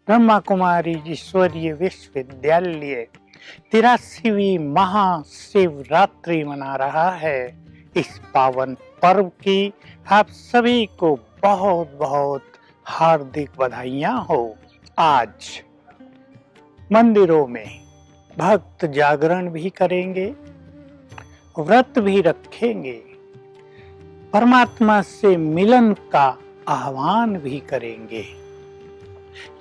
ब्रह्मा कुमारी ईश्वरीय विश्वविद्यालय 83वीं महाशिवरात्रि मना रहा है। इस पावन पर्व की आप सभी को बहुत बहुत हार्दिक बधाइयां हो। आज मंदिरों में भक्त जागरण भी करेंगे, व्रत भी रखेंगे, परमात्मा से मिलन का आह्वान भी करेंगे।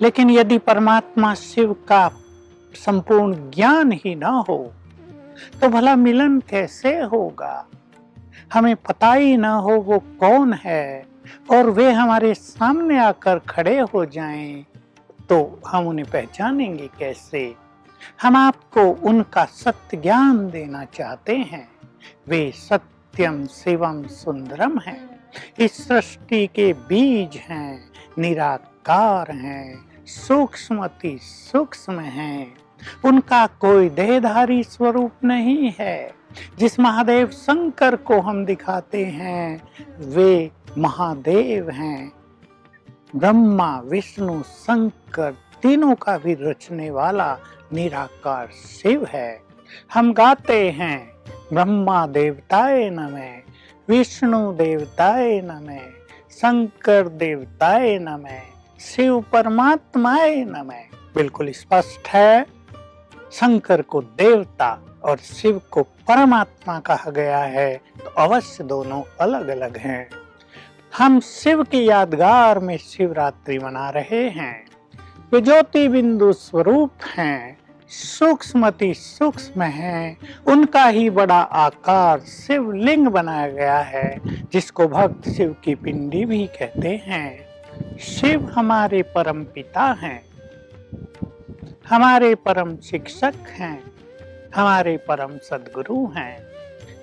लेकिन यदि परमात्मा शिव का संपूर्ण ज्ञान ही ना हो तो भला मिलन कैसे होगा। हमें पता ही ना हो वो कौन है और वे हमारे सामने आकर खड़े हो जाएं तो हम उन्हें पहचानेंगे कैसे। हम आपको उनका सत्य ज्ञान देना चाहते हैं। वे सत्यम शिवम सुंदरम हैं, इस सृष्टि के बीज हैं, निराकार हैं, सूक्ष्मति सूक्ष्म हैं। उनका कोई देहधारी स्वरूप नहीं है। जिस महादेव शंकर को हम दिखाते हैं वे महादेव हैं। ब्रह्मा विष्णु शंकर तीनों का भी रचने वाला निराकार शिव है। हम गाते हैं ब्रह्मा देवताय नमः, विष्णु देवताय नमः, शंकर देवताय नमः, शिव परमात्माय नमः। बिल्कुल स्पष्ट है, शंकर को देवता और शिव को परमात्मा कहा गया है, तो अवश्य दोनों अलग अलग हैं। हम शिव की यादगार में शिवरात्रि मना रहे हैं। वे ज्योति बिंदु स्वरूप हैं, सूक्ष्मति सूक्ष्म हैं। उनका ही बड़ा आकार शिवलिंग बनाया गया है, जिसको भक्त शिव की पिंडी भी कहते हैं। शिव हमारे परम पिता हैं, हमारे परम शिक्षक हैं, हमारे परम सद्गुरु हैं।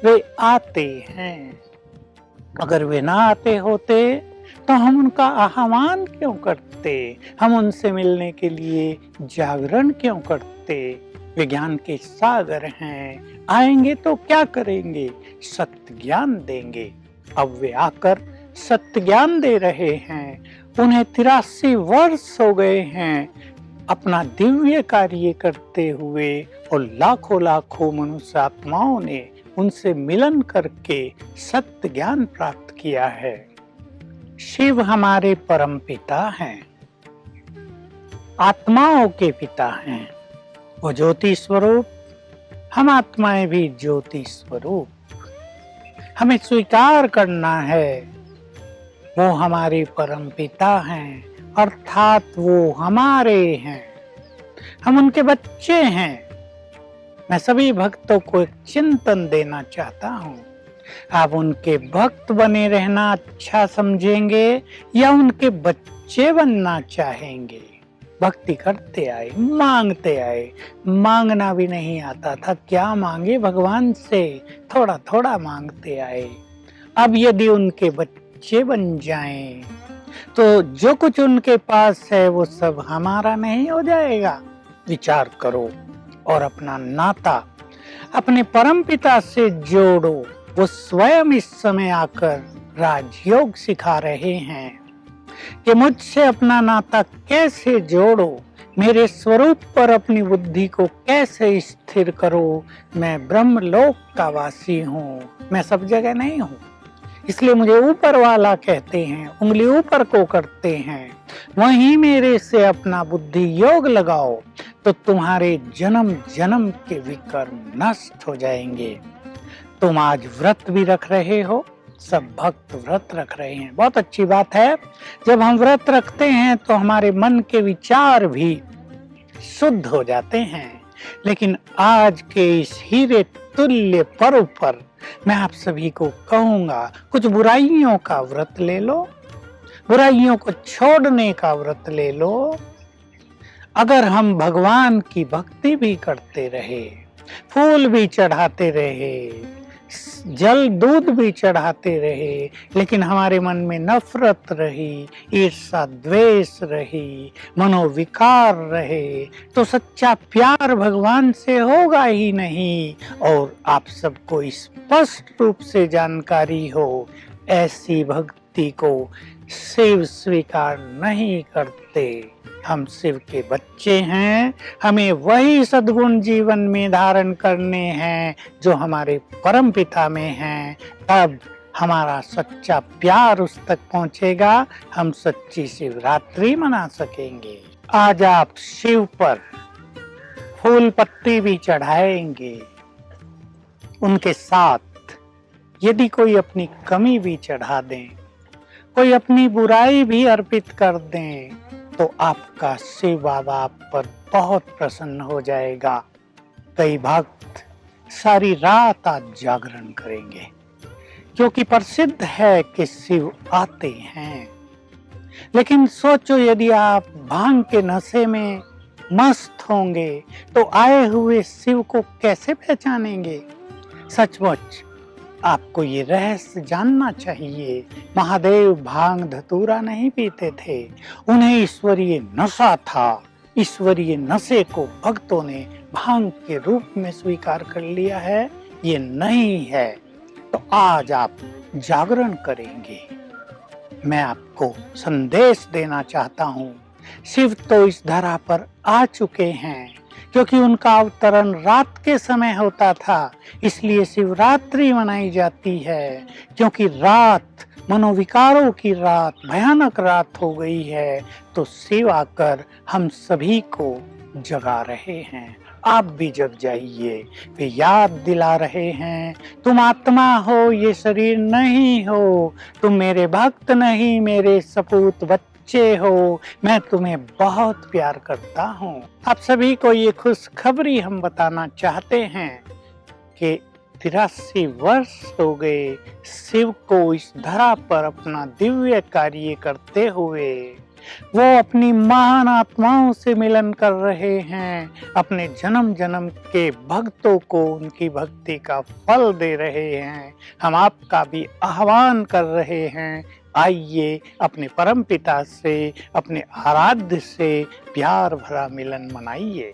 वे आते हैं। अगर वे ना आते होते तो हम उनका आह्वान क्यों करते, हम उनसे मिलने के लिए जागरण क्यों करते। वे ज्ञान के सागर हैं, आएंगे तो क्या करेंगे, सत्य ज्ञान देंगे। अब वे आकर सत्य ज्ञान दे रहे हैं। उन्हें 83 वर्ष हो गए हैं अपना दिव्य कार्य करते हुए, और लाखों लाखों मनुष्य आत्माओं ने उनसे मिलन करके सत्य ज्ञान प्राप्त किया है। शिव हमारे परम पिता हैं, आत्माओं के पिता हैं। वो ज्योति स्वरूप, हम आत्माएं भी ज्योति स्वरूप। हमें स्वीकार करना है वो हमारे परम पिता हैं, अर्थात वो हमारे हैं, हम उनके बच्चे हैं। मैं सभी भक्तों को एक चिंतन देना चाहता हूँ। आप उनके भक्त बने रहना अच्छा समझेंगे या उनके बच्चे बनना चाहेंगे। भक्ति करते आए, मांगते आए, मांगना भी नहीं आता था, क्या मांगे भगवान से, थोड़ा थोड़ा मांगते आए। अब यदि उनके बच्चे बन जाएं तो जो कुछ उनके पास है वो सब हमारा नहीं हो जाएगा। विचार करो और अपना नाता अपने परम पिता से जोड़ो। वो स्वयं इस समय आकर राजयोग सिखा रहे हैं कि मुझसे अपना नाता कैसे जोड़ो, मेरे स्वरूप पर अपनी बुद्धि को कैसे स्थिर करो। मैं ब्रह्मलोक का वासी हूँ, मैं सब जगह नहीं हूँ, इसलिए मुझे ऊपर वाला कहते हैं, उंगली ऊपर को करते हैं। वहीं मेरे से अपना बुद्धि योग लगाओ तो तुम्हारे जन्म जन्म के विकर्म नष्ट हो जाएंगे। तुम आज व्रत भी रख रहे हो, सब भक्त व्रत रख रहे हैं, बहुत अच्छी बात है। जब हम व्रत रखते हैं तो हमारे मन के विचार भी शुद्ध हो जाते हैं। लेकिन आज के इस हीरे तुल्य पर्व पर मैं आप सभी को कहूंगा, कुछ बुराइयों का व्रत ले लो, बुराइयों को छोड़ने का व्रत ले लो। अगर हम भगवान की भक्ति भी करते रहे, फूल भी चढ़ाते रहे, जल दूध भी चढ़ाते रहे, लेकिन हमारे मन में नफरत रही, ईर्ष्या द्वेष रही, मनोविकार रहे, तो सच्चा प्यार भगवान से होगा ही नहीं। और आप सबको स्पष्ट रूप से जानकारी हो, ऐसी भक्ति भक्ति को शिव स्वीकार नहीं करते। हम शिव के बच्चे हैं, हमें वही सद्गुण जीवन में धारण करने हैं जो हमारे परम पिता में हैं। तब हमारा सच्चा प्यार उस तक पहुंचेगा, हम सच्ची शिवरात्रि मना सकेंगे। आज आप शिव पर फूल पत्ती भी चढ़ाएंगे, उनके साथ यदि कोई अपनी कमी भी चढ़ा दें, कोई अपनी बुराई भी अर्पित कर दें, तो आपका शिव बाबा आप पर बहुत प्रसन्न हो जाएगा। कई भक्त सारी रात आज जागरण करेंगे, क्योंकि प्रसिद्ध है कि शिव आते हैं। लेकिन सोचो, यदि आप भांग के नशे में मस्त होंगे तो आए हुए शिव को कैसे पहचानेंगे? सचमुच आपको ये रहस्य जानना चाहिए। महादेव भांग धतूरा नहीं पीते थे, उन्हें ईश्वरीय नशा था। ईश्वरीय नशे को भक्तों ने भांग के रूप में स्वीकार कर लिया है, ये नहीं है। तो आज आप जागरण करेंगे। मैं आपको संदेश देना चाहता हूँ, शिव तो इस धरा पर आ चुके हैं, क्योंकि उनका अवतरण रात के समय होता था, इसलिए शिवरात्रि मनाई जाती है। क्योंकि रात मनोविकारों की रात, भयानक रात हो गई है, तो शिव आकर हम सभी को जगा रहे हैं। आप भी जग जाइए। वे याद दिला रहे हैं, तुम आत्मा हो, ये शरीर नहीं हो, तुम मेरे भक्त नहीं, मेरे सपूत बच्चे हो, मैं तुम्हें बहुत प्यार करता हूँ। आप सभी को ये खुशखबरी हम बताना चाहते हैं कि 83 वर्ष हो गए शिव को इस धरा पर अपना दिव्य कार्य करते हुए। वो अपनी महान आत्माओं से मिलन कर रहे हैं, अपने जन्म जन्म के भक्तों को उनकी भक्ति का फल दे रहे हैं। हम आपका भी आह्वान कर रहे हैं, आइए अपने परम पिता से, अपने आराध्य से प्यार भरा मिलन मनाइए।